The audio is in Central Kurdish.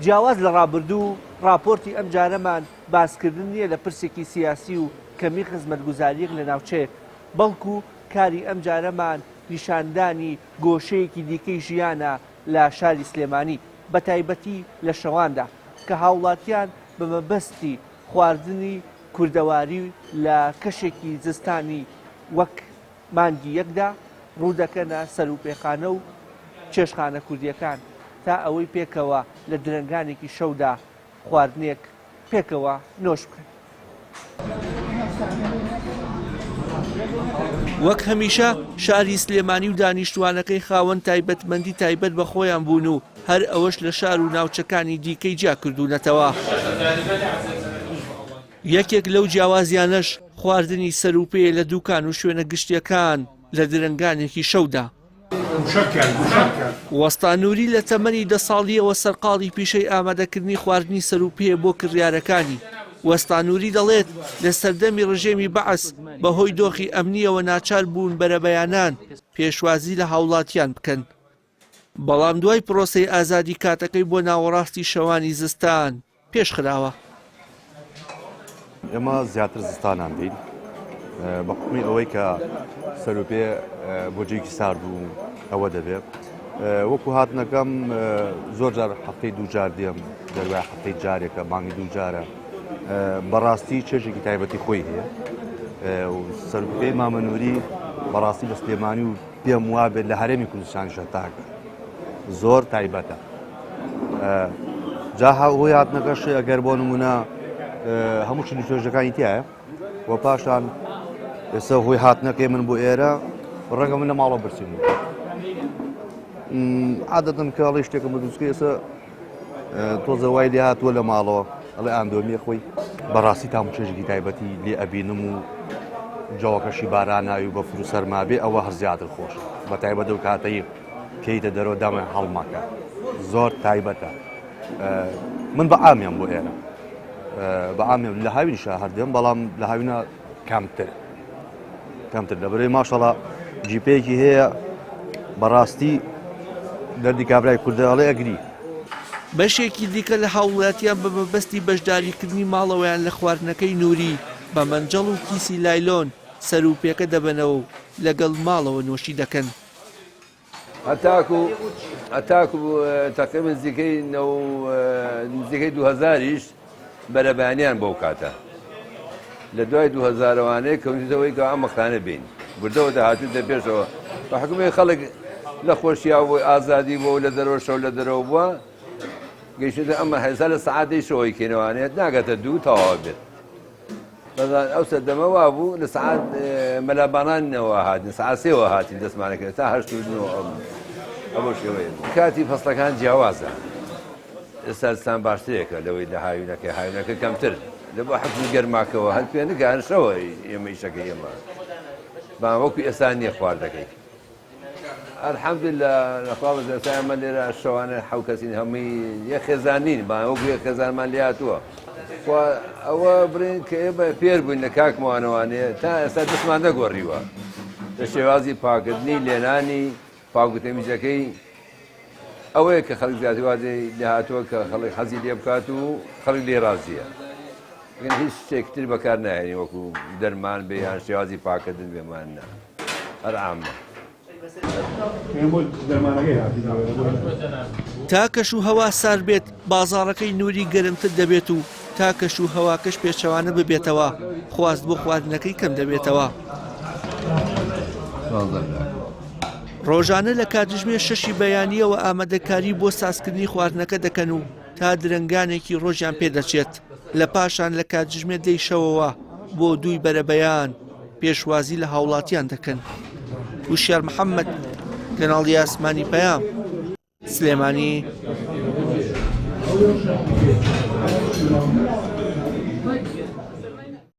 جیاواز لە ڕابردوو راپۆرتی ئەم جارەمان باسکردن نییە لە پرسێکی سیاسی و کەمی خزمەتگوزاریەک لە ناوچەیەک، بەڵکو کاری ئەم جارەمان نیشاندانی گۆشەیەکی دیکەی ژیانە لە شاری سلێمانی، بە تایبەتی لە شەواندا کە هاوڵاتیان بە مەبەستی خواردنی کوردەواری لە کەشێکی زستانی وەک مانگی یەکدا ڕوودەکەنە سەر و پێخانە و چێشخانە کوردیەکان تا ئەوەی پێکەوە لە درنگانێکی شەودا خواردنێک پێکەوە نۆش بکەن. وەک هەمیشە شاری سلێمانی و دانیشتوانەکەی خاوەن تایبەتمەندی تایبەت بە خۆیان بوون و هەر ئەوەش لە شار و ناوچەکانی دیکەی جیا کردوونەتەوە. یەکێک لەو جیاوازیانەش خواردنی سەرروپێ لە دوکان و شوێنە گشتیەکان لە درنگانێکی شەودا. وەستانووری لە تەمەنی 10 ساڵیەوە سەرقاڵی پیشەی ئامادەکردنی خواردنی سەرروپێ بۆ کڕیارەکانی. وەستانووری دەڵێت لە سەردەمی ڕژێمی بەعس بەهۆی دۆخی ئەمنیەوە ناچار بوون بەرەبەیانان پێشوازی لە هاوڵاتیان بکەن، بەڵام دوای پرۆسەی ئازادی کاتەکەی بۆ ناوەڕاستی شەوانی زستان پێشخراوە. ئێمە زیاتر زستانان دین بە حکمی ئەوەی کە سەرروپێ بۆجێکی سارد و ئەوە دەبێت. وەکو هاتنەکەم زۆر جار هەفتەی دوو جار دێم، دەروای هەفتەی جارێکە مانگی دوو جارە. بەڕاستی چێژێکی تایبەتی خۆی هەیە و سەرروپێی مامەنووری بەڕاستی لە سلێمانی و پێم وابێت لە هەرێمی کوردستانی شەتاکە زۆر تایبەتە. جا هەوی هاتنەکەش ئەگەر بۆ نمونە هەموو چنی توێژەکانی تایە و پاشان ئێستا هۆی هاتنەکەی من بۆ ئێرە ڕەنگە من لە ماڵەوە برسیم عادەتەن کە هەڵی شتێکم بەدروستکە ئێستا تۆزە وای لێ هاتووە لە ماڵەوە ئەڵێ ئاندۆمیە خۆی بەڕاستی تا چێژێکی تایبەتی لێ ئەبینم و جاوەکەشی باراناوی و بە فرو سەرما بێ ئەوە هەر زیاتر خۆش بە تایبەتە و کاتەی کەیتە دەرەوە دامە هەڵماکە زۆر تایبەتە. من بە ئامیان بۆ ئێرە بە ئامیان لە هاوینشا هەردێم، بەڵام لە هاوینە کەمتر لەبەرەوەی ماشەڵڵا جیپەیەکی هەیە بەڕاستی دەردی کابرای کوردە ئەڵێ ئەگری. بەشێکی دیکە لە هاوڵاتیان بە مەبەستی بەشداریکردنی ماڵەوەیان لە خواردنەکەی نووری بە مەنجەڵ و کیسی لایلۆن سەرروپێکە دەبنەوە و لەگەڵ ماڵەوە نوۆشی دەکەن. هەتاکو تەقریبەن نزیکەی 2000 بەرەبانیان بەو کاتە لە دوای 2000وانەیە کەوتیتەوەی کە ئەم مەخانە بین بردەوە داهاتوو دەپێشەوە بە حکومەی خەڵک لە خۆشییا بۆی ئازادی بۆ لە دەرەوە شەو لە دەرەوە بووە گەیشتە ئەمە هێزا لە سەعاتەی شەوەی کێنەوانێت ناگاتە دوو تەواو بێت. بەزان ئەو سەردەمەوا بوو لە سەعات مەلابانانەوە هاتین سەعات 3ەوە هاتین دەستمانەکە تا 8 ئەوە شێوەیە کاتی فەسڵەکان جیاوازە. ئێستاستان باشترێکە لەوەی لە هاوینەکە کەمتر لە بۆ حکومی گەرماکەوە هەر پێ نگەهێنشەوە ئێمە ئیشەکە ئێمە با وەکو ئێستا نییە خواردەکەی. الحەمدوللا لەخوا بەزەرسای ئەمە لێرە شەوانە حەو کەسین هەمووی یەک خێزانین با وەکو یەک خێزانمان لێ هاتووە. ئەوە برین کە ئێمە پێر بووین لە کاکمانەوانەیە تا ئێستا دەستمان نەگۆڕیوە لە شێوازی پاکردنی لێنانی پاکوتەمیزەکەی ئەوەیە کە خەڵک زیاتر وادەی لێ هاتووە کە خەڵک حەزی لێ بکات و خەڵک لێ ڕازیە. هیچ شتێکتر بەکار نایێنی وەکو دەرمان بێ یان شێوازی پاکردن بێمان نا هەر عامە. تا کەش و هەوا سار بێت بازاڕەکەی نووری گەرمتر دەبێت و تا کەش و هەواکەش پێچەوانە ببێتەوە خواست بۆ خواردنەکەی کەم دەبێتەوە. ڕۆژانە لە کاتژمێ 6 بەیانیەوە ئامادەکاری بۆ سازکردنی خواردنەکە دەکەن و تا درنگانێکی ڕۆژیان پێدەچێت لە پاشان لە کاتژمێ 10 شەوەوە بۆ 2 بەرەبەیان پێشوازی لە هاوڵاتیان دەکەن. وشیار محەممەد کەناڵی ئاسمانی پەیام سلێمانی.